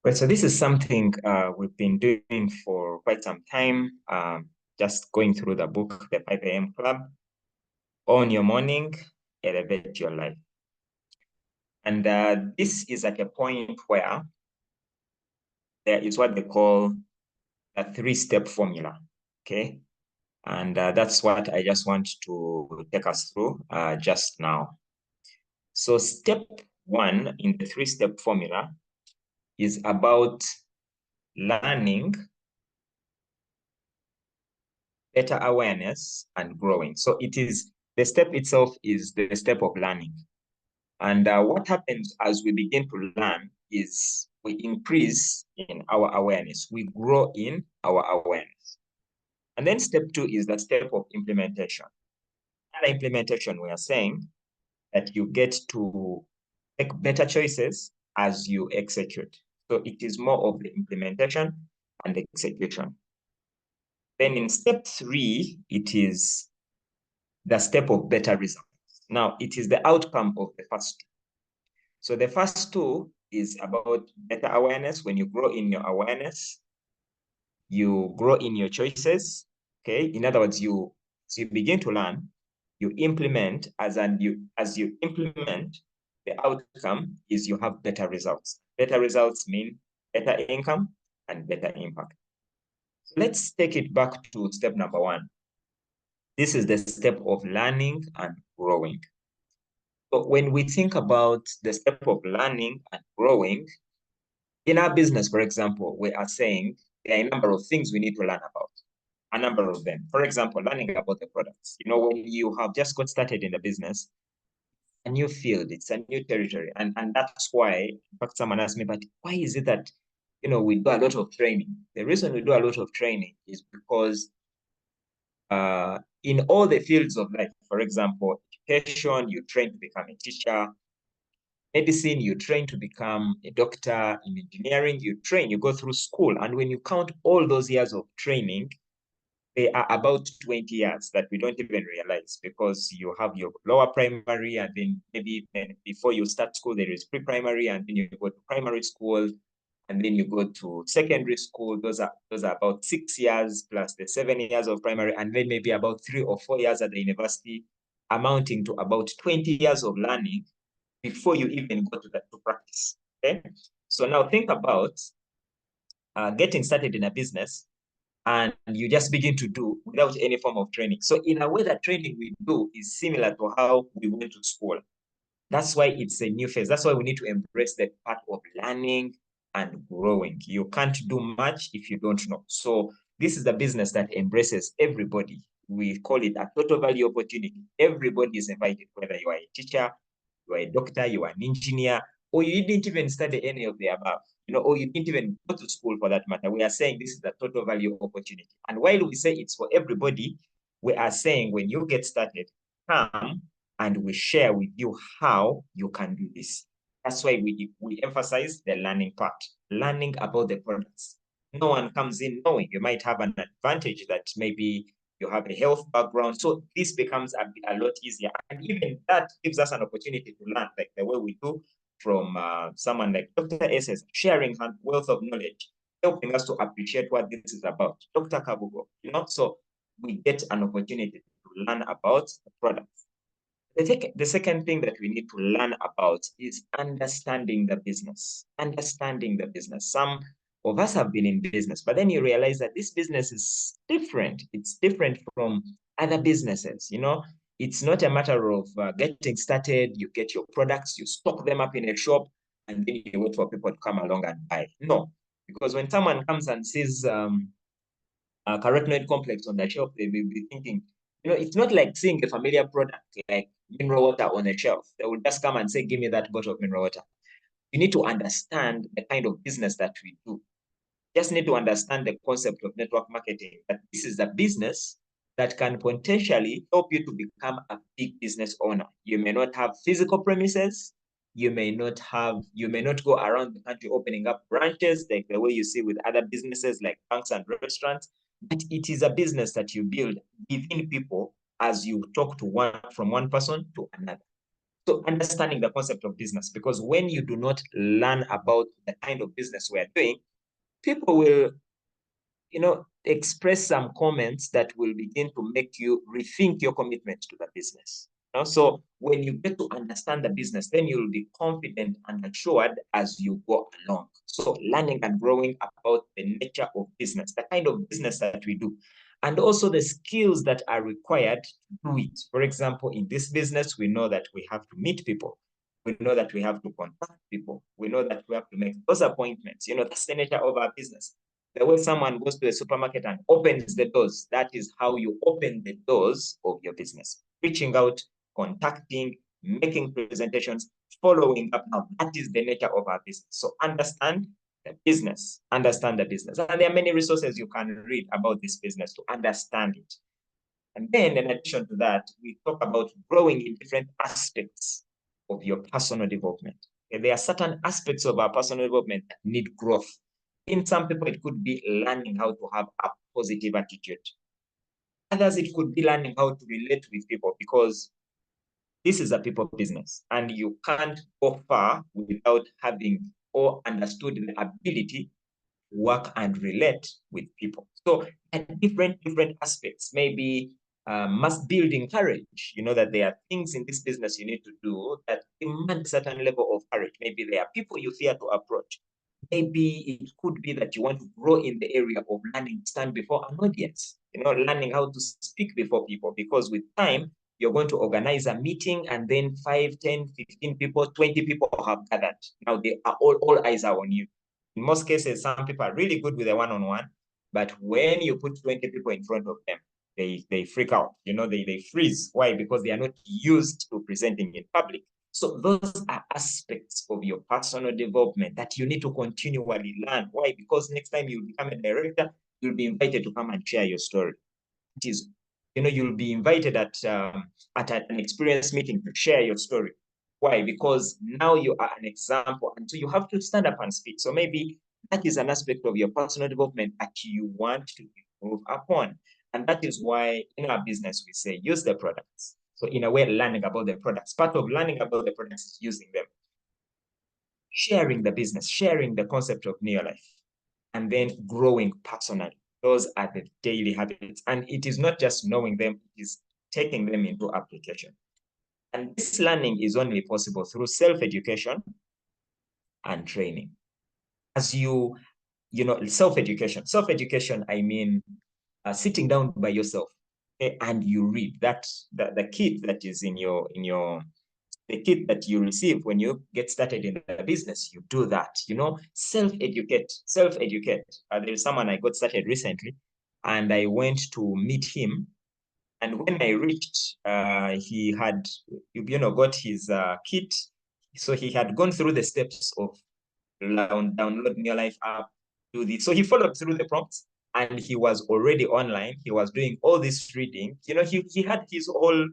Well, so this is something we've been doing for quite some time, just going through the book, The 5 a.m. Club. Own your morning, elevate your life. And this is at a point where there is what they call a three-step formula, okay? And that's what I just want to take us through just now. So step one in the three-step formula is about learning, better awareness, and growing. So it is the step itself is the step of learning. And what happens as we begin to learn is we increase in our awareness. We grow in our awareness. And then step two is the step of implementation. And implementation, we are saying that you get to make better choices as you execute. So it is more of the implementation and the execution. Then in step three, it is the step of better results. Now, it is the outcome of the first two. So the first two is about better awareness. When you grow in your awareness, you grow in your choices. Okay. In other words, you begin to learn, you implement as you implement, the outcome is you have better results. Better results mean better income and better impact. So let's take it back to step number one. This is the step of learning and growing. So when we think about the step of learning and growing, in our business, for example, we are saying there are a number of things we need to learn about, a number of them. For example, learning about the products. You know, when you have just got started in the business, a new field, it's a new territory. And that's why, in fact, someone asked me, but why is it that, we do a lot of training? The reason we do a lot of training is because in all the fields of life, for example, education, you train to become a teacher. Medicine, you train to become a doctor. In engineering, you go through school. And when you count all those years of training, they are about 20 years that we don't even realize, because you have your lower primary, and then maybe before you start school, there is pre-primary, and then you go to primary school, and then you go to secondary school. Those are about 6 years plus the 7 years of primary, and then maybe about 3 or 4 years at the university, amounting to about 20 years of learning before you even go to practice. Okay, so now think about getting started in a business, and you just begin to do without any form of training. So in a way, that training we do is similar to how we went to school. That's why it's a new phase. That's why we need to embrace the part of learning and growing. You can't do much if you don't know. So this is the business that embraces everybody. We call it a total value opportunity. Everybody is invited, whether you are a teacher, you are a doctor, you are an engineer, or you didn't even study any of the above, or you didn't even go to school for that matter. We are saying this is a total value opportunity. And while we say it's for everybody, we are saying when you get started, come and we share with you how you can do this. That's why we emphasize the learning part, learning about the products. No one comes in knowing. You might have an advantage that maybe you have a health background. So this becomes a lot easier. And even that gives us an opportunity to learn, like the way we do from someone like Dr. SS, sharing her wealth of knowledge, helping us to appreciate what this is about. Dr. Kabugo, so we get an opportunity to learn about the products. The second thing that we need to learn about is understanding the business. Understanding the business. Some of us have been in business, but then you realize that this business is different. It's different from other businesses. It's not a matter of getting started, you get your products, you stock them up in a shop, and then you wait for people to come along and buy. No, because when someone comes and sees a carotenoid complex on the shelf, they may be thinking, it's not like seeing a familiar product like mineral water on a shelf. They will just come and say, give me that bottle of mineral water. You need to understand the kind of business that we do. Just need to understand the concept of network marketing, that this is a business that can potentially help you to become a big business owner. You may not have physical premises. You may not go around the country opening up branches like the way you see with other businesses like banks and restaurants. But it is a business that you build within people as you talk to from one person to another. So understanding the concept of business, because when you do not learn about the kind of business we are doing, people will, express some comments that will begin to make you rethink your commitment to the business. So when you get to understand the business, then you'll be confident and assured as you go along. So learning and growing about the nature of business, the kind of business that we do, and also the skills that are required to do it. For example, in this business, we know that we have to meet people. We know that we have to contact people. We know that we have to make those appointments. That's the nature of our business. The way someone goes to a supermarket and opens the doors, that is how you open the doors of your business. Reaching out, contacting, making presentations, following up. Now, that is the nature of our business. So understand the business, understand the business. And there are many resources you can read about this business to understand it. And then in addition to that, we talk about growing in different aspects of your personal development. Okay, there are certain aspects of our personal development that need growth. In some people, it could be learning how to have a positive attitude. Others, it could be learning how to relate with people, because this is a people business and you can't go far without having or understood the ability to work and relate with people. So at different aspects, maybe mass building courage. You know that there are things in this business you need to do that demand a certain level of courage. Maybe there are people you fear to approach. Maybe it could be that you want to grow in the area of learning to stand before an audience, learning how to speak before people, because with time, you're going to organize a meeting and then 5, 10, 15 people, 20 people have gathered. Now they are all eyes are on you. In most cases, some people are really good with a one-on-one, but when you put 20 people in front of them, they freak out, they freeze. Why? Because they are not used to presenting in public. So those are aspects of your personal development that you need to continually learn. Why? Because next time you become a director, you'll be invited to come and share your story. It is, you'll be invited at an experience meeting to share your story. Why? Because now you are an example, and so you have to stand up and speak. So maybe that is an aspect of your personal development that you want to improve upon. And that is why in our business, we say use the products. So in a way, learning about the products. Part of learning about the products is using them. Sharing the business, sharing the concept of Neolife, and then growing personally. Those are the daily habits. And it is not just knowing them, it is taking them into application. And this learning is only possible through self-education and training. As self-education. Self-education, I mean, sitting down by yourself, okay, and you read the kit that is the kit that you receive when you get started in the business. You do that, self-educate. There's someone I got started recently, and I went to meet him. And when I reached, he had, got his kit. So he had gone through the steps of download Neolife app, do this. So he followed through the prompts, and he was already online. He was doing all this reading. He had his whole,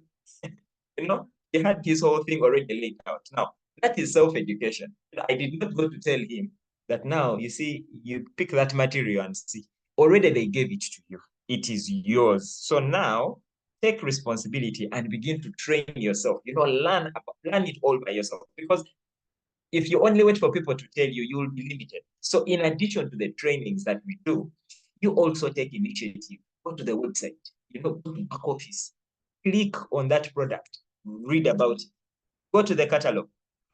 he had his whole thing already laid out. Now, that is self-education. I did not go to tell him that now, you see, you pick that material and see. Already they gave it to you. It is yours. So now, take responsibility and begin to train yourself. Learn it all by yourself. Because if you only wait for people to tell you, you will be limited. So in addition to the trainings that we do, you also take initiative. Go to the website, go to back office, click on that product, read about it. Go to the catalog,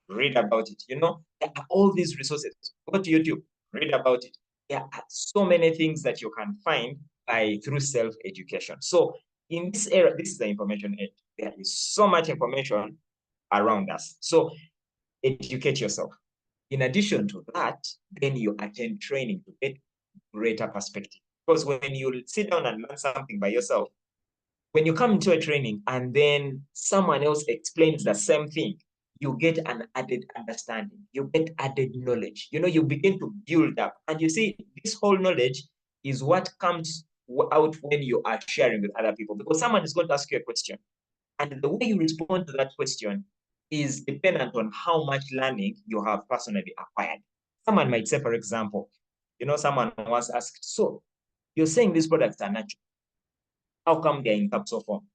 read about it. There are all these resources. Go to YouTube, read about it. There are so many things that you can find through self-education. So in this era, this is the information age. There is so much information around us. So educate yourself. In addition to that, then you attend training to get greater perspective. Because when you sit down and learn something by yourself, when you come into a training and then someone else explains the same thing, you get an added understanding, you get added knowledge. You begin to build up. And you see, this whole knowledge is what comes out when you are sharing with other people. Because someone is going to ask you a question. And the way you respond to that question is dependent on how much learning you have personally acquired. Someone might say, for example, someone was asked, so you're saying these products are natural. How come they're in capsule form?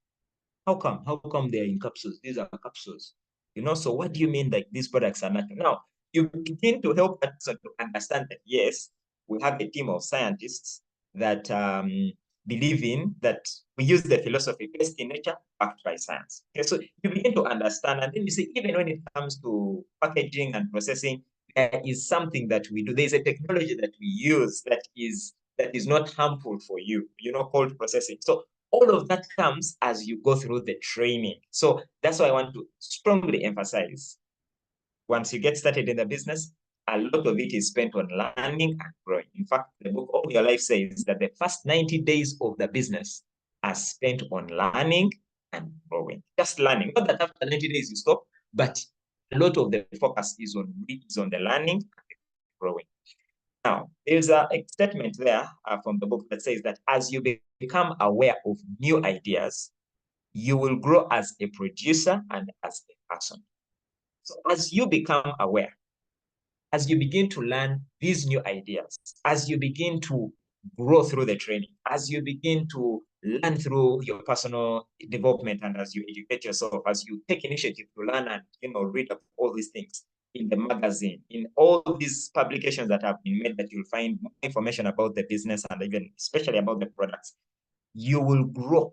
How come they're in capsules? These are capsules. So what do you mean like these products are natural? Now, you begin to help that person to understand that, yes, we have a team of scientists that believe in that we use the philosophy based in nature, backed by science. Okay, so you begin to understand, and then you see, even when it comes to packaging and processing, there is something that we do. There's a technology that we use that is not harmful for you, called processing. So all of that comes as you go through the training. So that's why I want to strongly emphasize, once you get started in the business, a lot of it is spent on learning and growing. In fact, the book All Your Life says that the first 90 days of the business are spent on learning and growing. Just learning. Not that after 90 days you stop, but a lot of the focus is on the learning and growing. Now, there's a statement there from the book that says that as you become aware of new ideas, you will grow as a producer and as a person. So as you become aware, as you begin to learn these new ideas, as you begin to grow through the training, as you begin to learn through your personal development, and as you educate yourself, as you take initiative to learn and read up all these things in the magazine, in all these publications that have been made, that you'll find more information about the business and even especially about the products, you will grow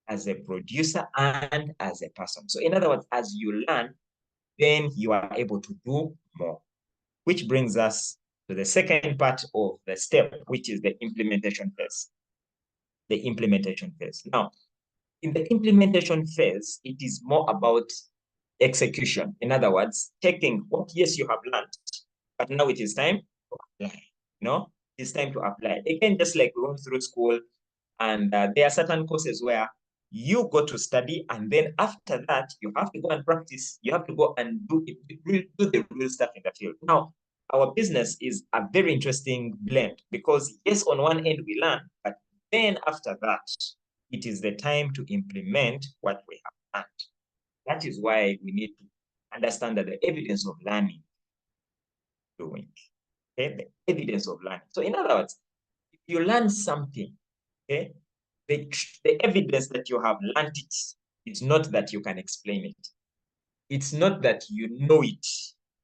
as a producer and as a person. So in other words, as you learn, then you are able to do more. Which brings us to the second part of the step, which is the implementation phase. The implementation phase. Now, in the implementation phase, it is more about execution. In other words, taking what, yes, you have learned, but now it is time to apply. It's time to apply. Again, just like going through school, and there are certain courses where you go to study, and then after that, you have to go and practice. You have to go and do the real stuff in the field. Now, our business is a very interesting blend, because yes, on one end we learn, but then after that, it is the time to implement what we have learned. That is why we need to understand that the evidence of learning doing. Okay, the evidence of learning. So in other words, if you learn something, okay, the evidence that you have learned it is not that you can explain it. It's not that you know it.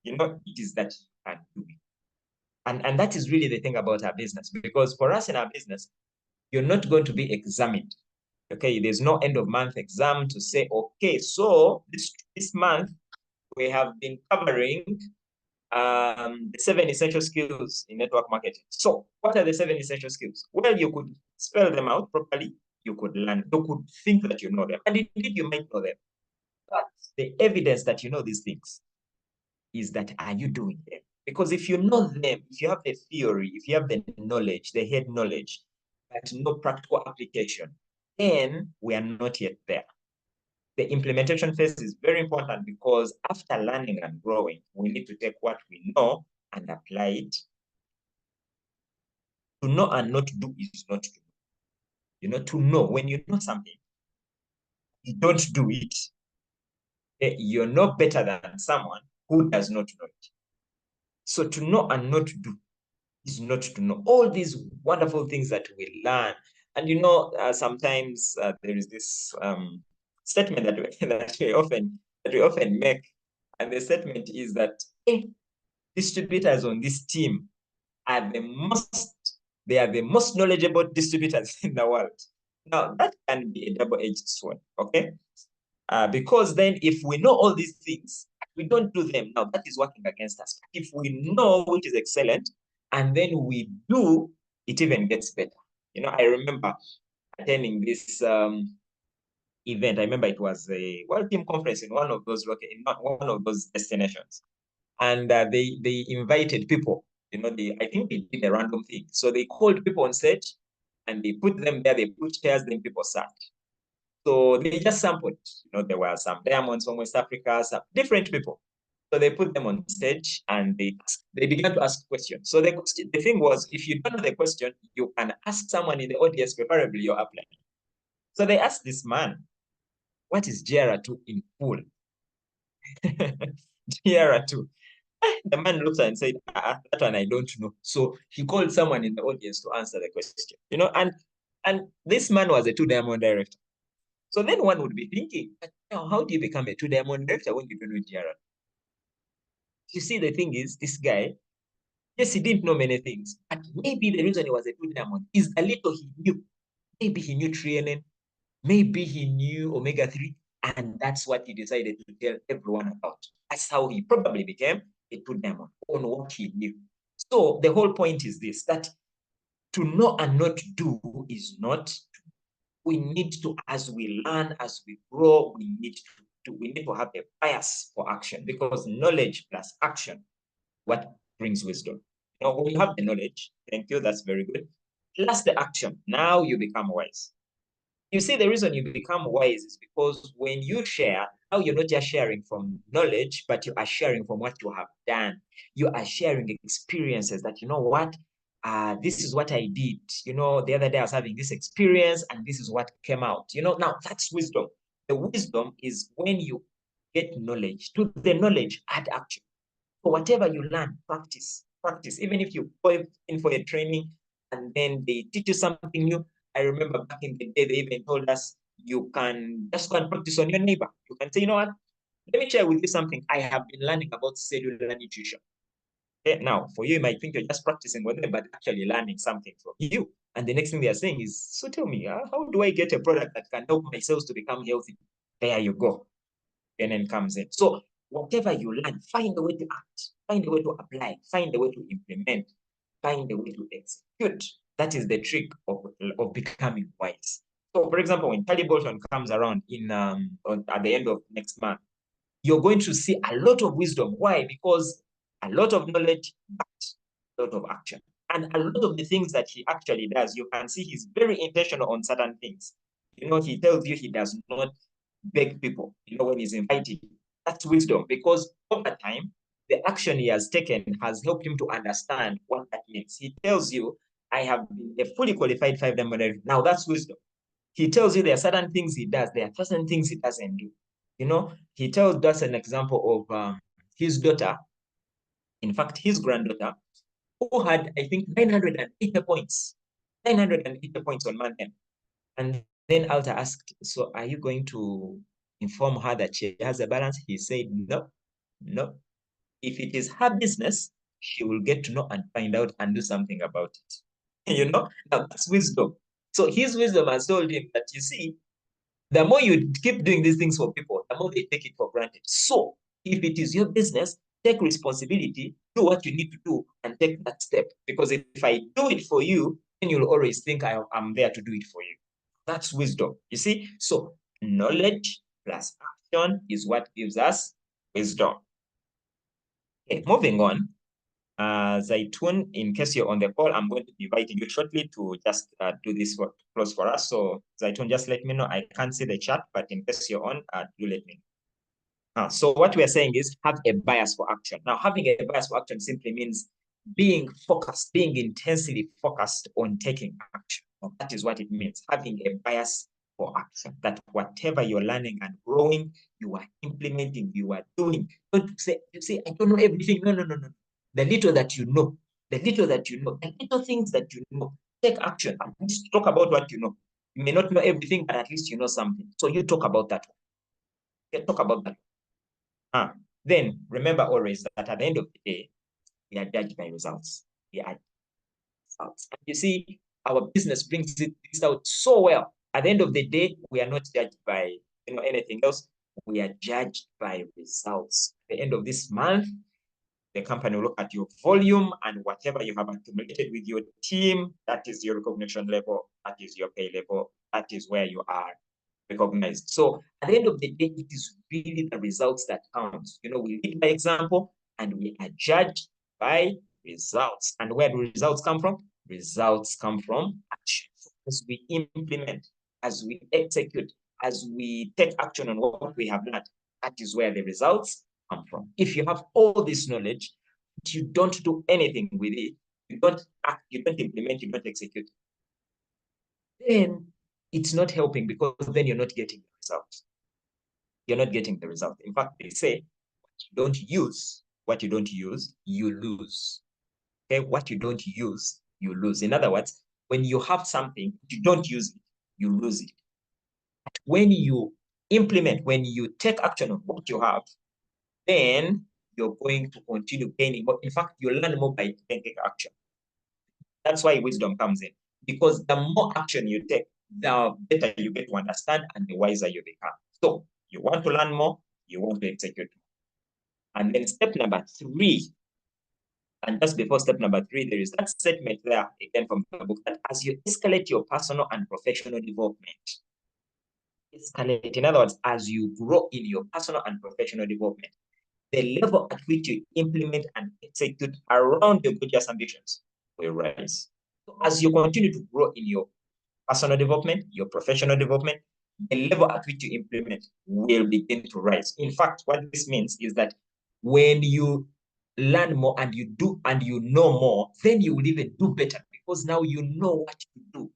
It is that you can do it. And that is really the thing about our business, because for us in our business, you're not going to be examined. Okay, there's no end of month exam to say, okay, so this month we have been covering the 7 essential skills in network marketing. So what are the 7 essential skills? Well, you could spell them out properly. You could learn. You could think that you know them. And indeed, you might know them. But the evidence that you know these things is that, are you doing them? Because if you know them, if you have the theory, if you have the knowledge, the head knowledge, but no practical application, then we are not yet there. The implementation phase is very important, because after learning and growing, we need to take what we know and apply it. To know and not to do is not to know. To know, when you know something, you don't do it, you're no better than someone who does not know it. So to know and not to do is not to know. All these wonderful things that we learn. And sometimes there is this statement that we often make. And the statement is that distributors on this team are they are the most knowledgeable distributors in the world. Now, that can be a double-edged sword, okay? Because then if we know all these things, we don't do them, now that is working against us. If we know, which is excellent, and then we do, it even gets better. I remember attending this event. I remember it was a World Team Conference in one of those destinations. And they invited people. I think they did a random thing. So they called people on stage, and they put them there. They put chairs, then people sat. So they just sampled. There were some diamonds from West Africa, some different people. So they put them on stage, and they began to ask questions. So the thing was, if you don't know the question, you can ask someone in the audience, preferably your upline. So they asked this man, what is GR2 in full? GR2. The man looked and said, that one I don't know. So he called someone in the audience to answer the question. And this man was a 2-diamond director. So then one would be thinking, Now, how do you become a two-diamond director when you don't know GRR? You see, the thing is, this guy, yes, he didn't know many things, but maybe the reason he was a two-diamond is a little he knew. Maybe he knew TRNN, maybe he knew omega-3, and that's what he decided to tell everyone about. That's how he probably became a two-diamond, on what he knew. So the whole point is this, that to know and not do is not, we need to, as we learn, as we grow, we need to have a bias for action, because knowledge plus action, what brings wisdom? You know, when you have the knowledge, thank you, that's very good, plus the action, now you become wise. You see, the reason you become wise is because when you share, now you're not just sharing from knowledge, but you are sharing from what you have done. You are sharing experiences that, you know what, this is what I did. You know, the other day I was having this experience and this is what came out. You know, now that's wisdom. The wisdom is when you get knowledge, to the knowledge, add action. So whatever you learn, practice, practice. Even if you go in for a training and then they teach you something new. I remember back in the day, they even told us you can just go and practice on your neighbor. You can say, you know what? Let me share with you something I have been learning about cellular nutrition. Okay? Now, for you, you might think you're just practicing with them, but actually learning something from you. And the next thing they are saying is, so tell me, how do I get a product that can help my cells to become healthy? There you go. And then comes in. So whatever you learn, find a way to act, find a way to apply, find a way to implement, find a way to execute. That is the trick of becoming wise. So, for example, when Charlie Bolton comes around at the end of next month, you're going to see a lot of wisdom. Why? Because a lot of knowledge, but a lot of action. And a lot of the things that he actually does, you can see he's very intentional on certain things. You know, he tells you he does not beg people, you know, when he's inviting. That's wisdom, because over time, the action he has taken has helped him to understand what that means. He tells you, I have been a fully qualified 5-diamond. Now that's wisdom. He tells you there are certain things he does, there are certain things he doesn't do. You know, he tells us an example of his daughter, in fact, his granddaughter, who had, I think, 980 points. 980 points on month end. And then Alta asked, so are you going to inform her that she has a balance? He said, no, no. If it is her business, she will get to know and find out and do something about it. You know, now that's wisdom. So his wisdom has told him that, you see, the more you keep doing these things for people, the more they take it for granted. So if it is your business, take responsibility, do what you need to do, and take that step. Because if I do it for you, then you'll always think I'm there to do it for you. That's wisdom, you see? So knowledge plus action is what gives us wisdom. Okay, moving on. Zaitun, in case you're on the call, I'm going to be inviting you shortly to just do this close for us. So Zaitun, just let me know. I can't see the chat, but in case you're on, do let me know. So what we are saying is have a bias for action. Now, having a bias for action simply means being focused, being intensely focused on taking action. Now, that is what it means, having a bias for action, that whatever you're learning and growing, you are implementing, you are doing. Don't say, you say, I don't know everything. No, no, no, no. The little that you know, the little that you know, the little things that you know, take action. And just talk about what you know. You may not know everything, but at least you know something. So you talk about that. Okay, talk about that. Then remember always that at the end of the day, we are judged by results. We are results. And you see, our business brings this out so well. At the end of the day, we are not judged by anything else. We are judged by results. At the end of this month, the company will look at your volume and whatever you have accumulated with your team. That is your recognition level. That is your pay level. That is where you are recognized. So at the end of the day, it is really the results that count. You know, we lead by example and we are judged by results. And where do results come from? Results come from action. As we implement, as we execute, as we take action on what we have learned, that is where the results come from. If you have all this knowledge, but you don't do anything with it, you don't act, you don't implement, you don't execute, then it's not helping, because then you're not getting the result. You're not getting the result. In fact, they say, what you don't use, you lose. Okay, what you don't use, you lose. In other words, when you have something, you don't use it, you lose it. But when you implement, when you take action on what you have, then you're going to continue gaining more. In fact, you learn more by taking action. That's why wisdom comes in, because the more action you take, the better you get to understand and the wiser you become. So you want to learn more, you want to execute more. And then step number 3, and just before step number 3, there is that statement there again from the book that as you escalate your personal and professional development, escalate, in other words, as you grow in your personal and professional development, the level at which you implement and execute around your gorgeous ambitions will rise. So as you continue to grow in your personal development, your professional development, the level at which you implement will begin to rise. In fact, what this means is that when you learn more and you do and you know more, then you will even do better, because now you know what to do.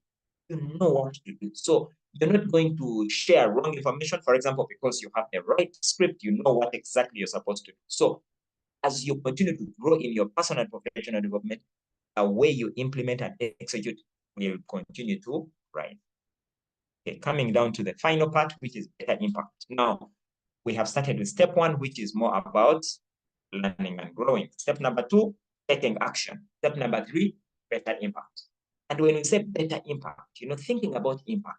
You know what to do. So you're not going to share wrong information, for example, because you have the right script, you know what exactly you're supposed to do. So as you continue to grow in your personal and professional development, the way you implement and execute will continue to rise. Okay, coming down to the final part, which is better impact. Now, we have started with step 1, which is more about learning and growing. Step number 2, taking action. Step number 3, better impact. And when we say better impact, thinking about impact,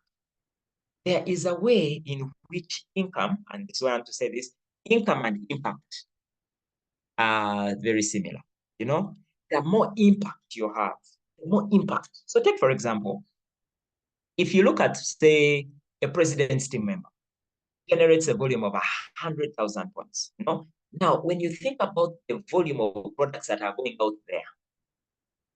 there is a way in which income, and this is why I want to say this, income and impact are very similar. The more impact you have, the more impact. So take, for example, if you look at, say, a president's team member, generates a volume of 100,000 points. Now, when you think about the volume of products that are going out there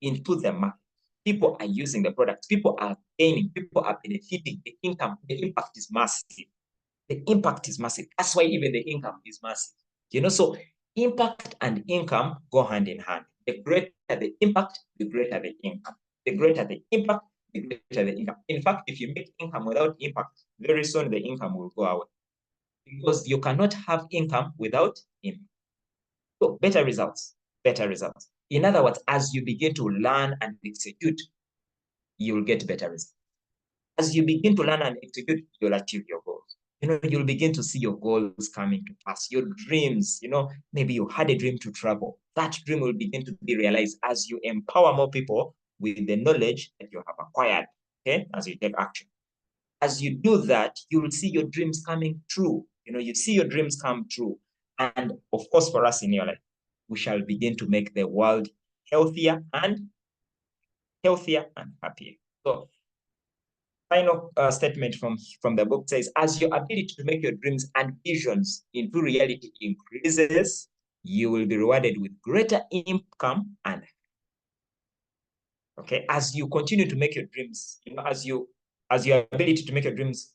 into the market, people are using the products, people are gaining, people are benefiting, the income, the impact is massive. The impact is massive. That's why even the income is massive. So impact and income go hand in hand. The greater the impact, the greater the income. The greater the impact, the greater the income. In fact, if you make income without impact, very soon the income will go away, because you cannot have income without impact. So better results, better results. In other words, as you begin to learn and execute, you'll get better results. As you begin to learn and execute, you'll achieve your goals. You'll begin to see your goals coming to pass, your dreams. Maybe you had a dream to travel. That dream will begin to be realized as you empower more people with the knowledge that you have acquired, okay, as you take action. As you do that, you will see your dreams coming true. You see your dreams come true. And of course, for us in Neolife, we shall begin to make the world healthier and happier. So final statement from the book says, as your ability to make your dreams and visions into reality increases, you will be rewarded with greater income and okay, as you continue to make your dreams, as your ability to make your dreams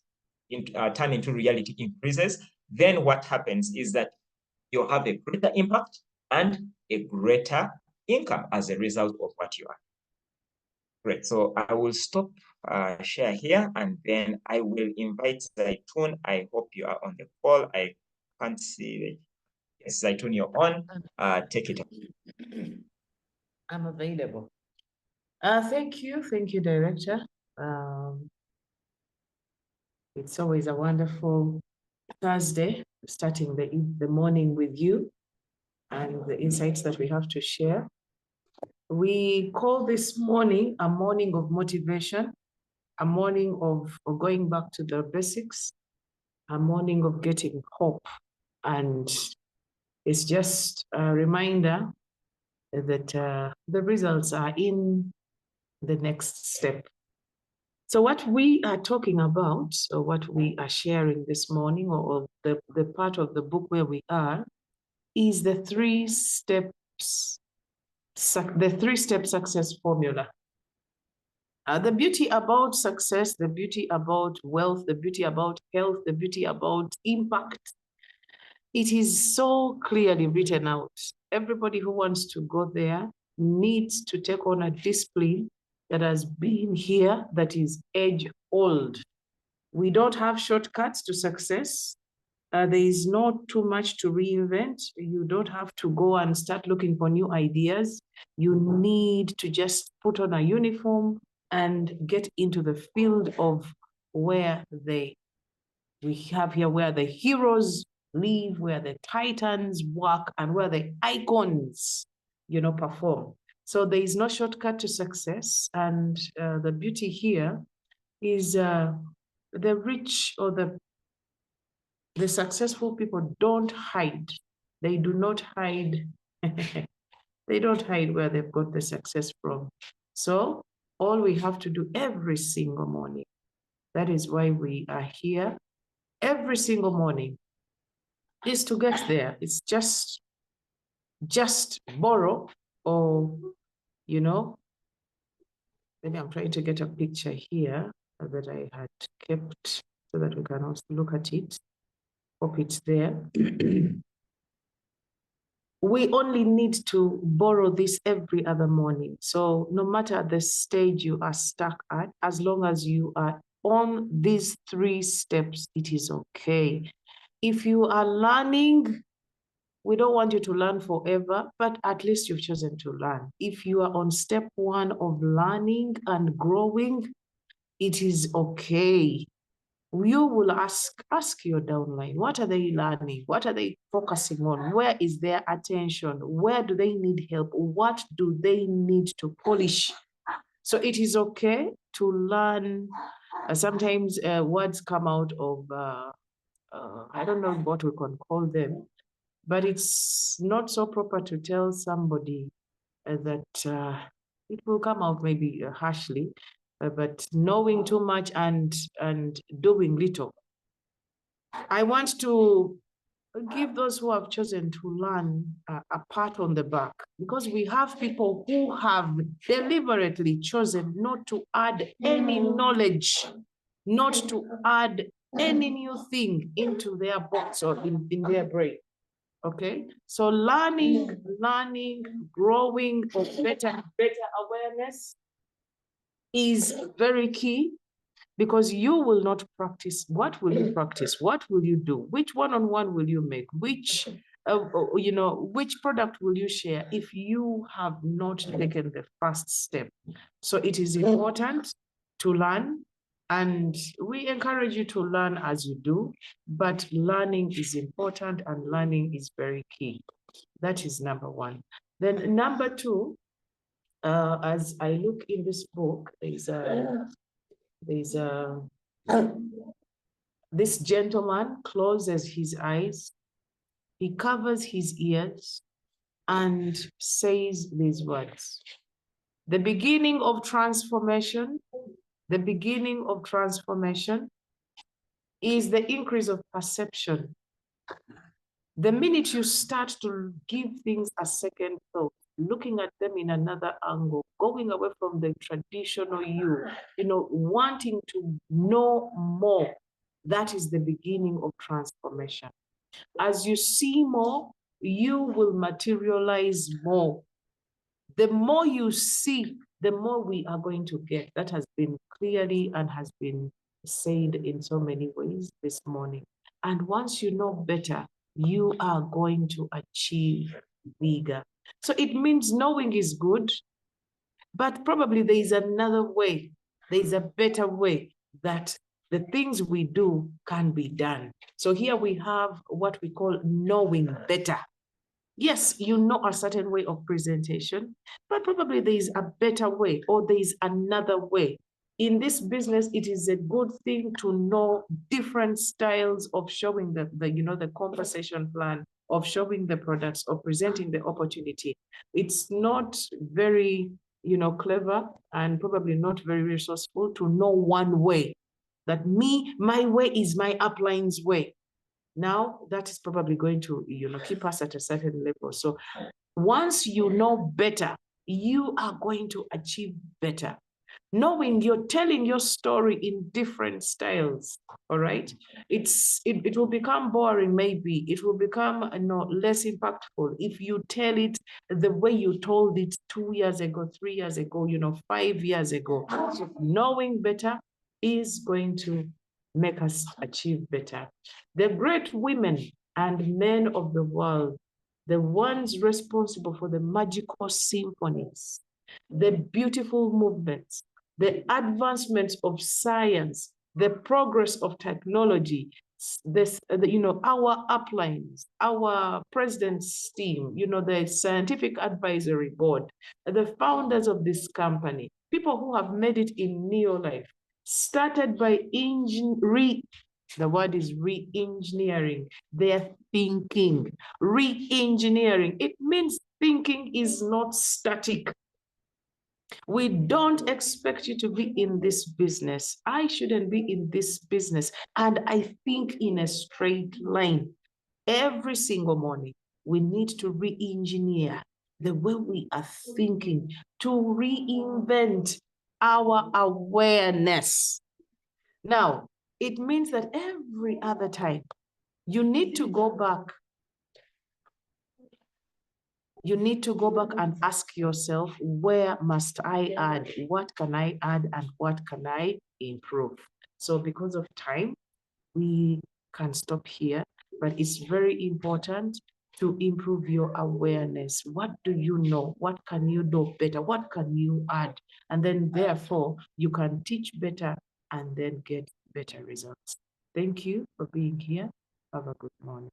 turn into reality increases, then what happens is that you have a greater impact and a greater income as a result of what you are. Great. So I will stop share here, and then I will invite Zaitun. I hope you are on the call. I can't see. Yes, Zaitun, you're on. Take it up. I'm available. Thank you, Director. It's always a wonderful Thursday, starting the morning with you and the insights that we have to share. We call this morning a morning of motivation, a morning of going back to the basics, a morning of getting hope. And it's just a reminder that the results are in the next step. So what we are talking about, or what we are sharing this morning, or the part of the book where we are, is the three-step success formula. The beauty about success, the beauty about wealth, the beauty about health, the beauty about impact, it is so clearly written out. Everybody who wants to go there needs to take on a discipline that has been here, that is age-old. We don't have shortcuts to success. There is not too much to reinvent. You don't have to go and start looking for new ideas. You need to just put on a uniform and get into the field of where they We have here where the heroes live, where the titans work, and where the icons, perform. So there is no shortcut to success. And the beauty here is the rich or the successful people don't hide. They do not hide. They don't hide where they've got the success from. So all we have to do every single morning, that is why we are here every single morning, is to get there. It's just borrow, or, maybe I'm trying to get a picture here that I had kept so that we can also look at it. Hope it's there. We only need to borrow this every other morning. So no matter the stage you are stuck at, as long as you are on these 3 steps, it is okay. If you are learning, we don't want you to learn forever, but at least you've chosen to learn. If you are on step 1 of learning and growing, it is okay. You will ask your downline, what are they learning? What are they focusing on? Where is their attention? Where do they need help? What do they need to polish? So it is okay to learn. Sometimes words come out of, I don't know what we can call them, but it's not so proper to tell somebody that it will come out maybe harshly, but knowing too much and doing little. I want to give those who have chosen to learn a pat on the back, because we have people who have deliberately chosen not to add any knowledge, not to add any new thing into their box or in their brain. Okay, so learning, growing for better awareness is very key, because you will not practice. What will you practice? What will you do? Which one-on-one will you make? Which product will you share if you have not taken the first step? So it is important to learn, and we encourage you to learn as you do, but learning is important and learning is very key. That is number 1. Then number 2, as I look in this book, this gentleman closes his eyes, he covers his ears, and says these words: the beginning of transformation is the increase of perception. The minute you start to give things a second thought, looking at them in another angle, going away from the traditional wanting to know more, that is the beginning of transformation. As you see more, you will materialize more. The more you see, the more we are going to get. That has been clearly and has been said in so many ways this morning. And once you know better, you are going to achieve bigger. So it means knowing is good, but probably there is another way. There is a better way that the things we do can be done. So here we have what we call knowing better. Yes, you know a certain way of presentation, but probably there is a better way, or there is another way. In this business, it is a good thing to know different styles of showing the conversation plan, of showing the products, of presenting the opportunity. It's not very, clever, and probably not very resourceful to know one way. That my way is my upline's way. Now that is probably going to, keep us at a certain level. So once you know better, you are going to achieve better. Knowing you're telling your story in different styles, all right? It will become boring, maybe. It will become less impactful if you tell it the way you told it 2 years ago, 3 years ago, 5 years ago. So knowing better is going to make us achieve better. The great women and men of the world, the ones responsible for the magical symphonies, the beautiful movements, the advancements of science, the progress of technology, our uplines, our president's team, the scientific advisory board, the founders of this company, people who have made it in Neolife, started by the word is re-engineering their thinking. Re-engineering, it means thinking is not static. We don't expect you to be in this business. I shouldn't be in this business. And I think in a straight line. Every single morning, we need to re-engineer the way we are thinking, to reinvent our awareness. Now, it means that every other time, you need to go back. You need to go back and ask yourself, where must I add? What can I add and what can I improve? So because of time, we can stop here, but it's very important to improve your awareness. What do you know? What can you do better? What can you add? And then therefore, you can teach better and then get better results. Thank you for being here. Have a good morning.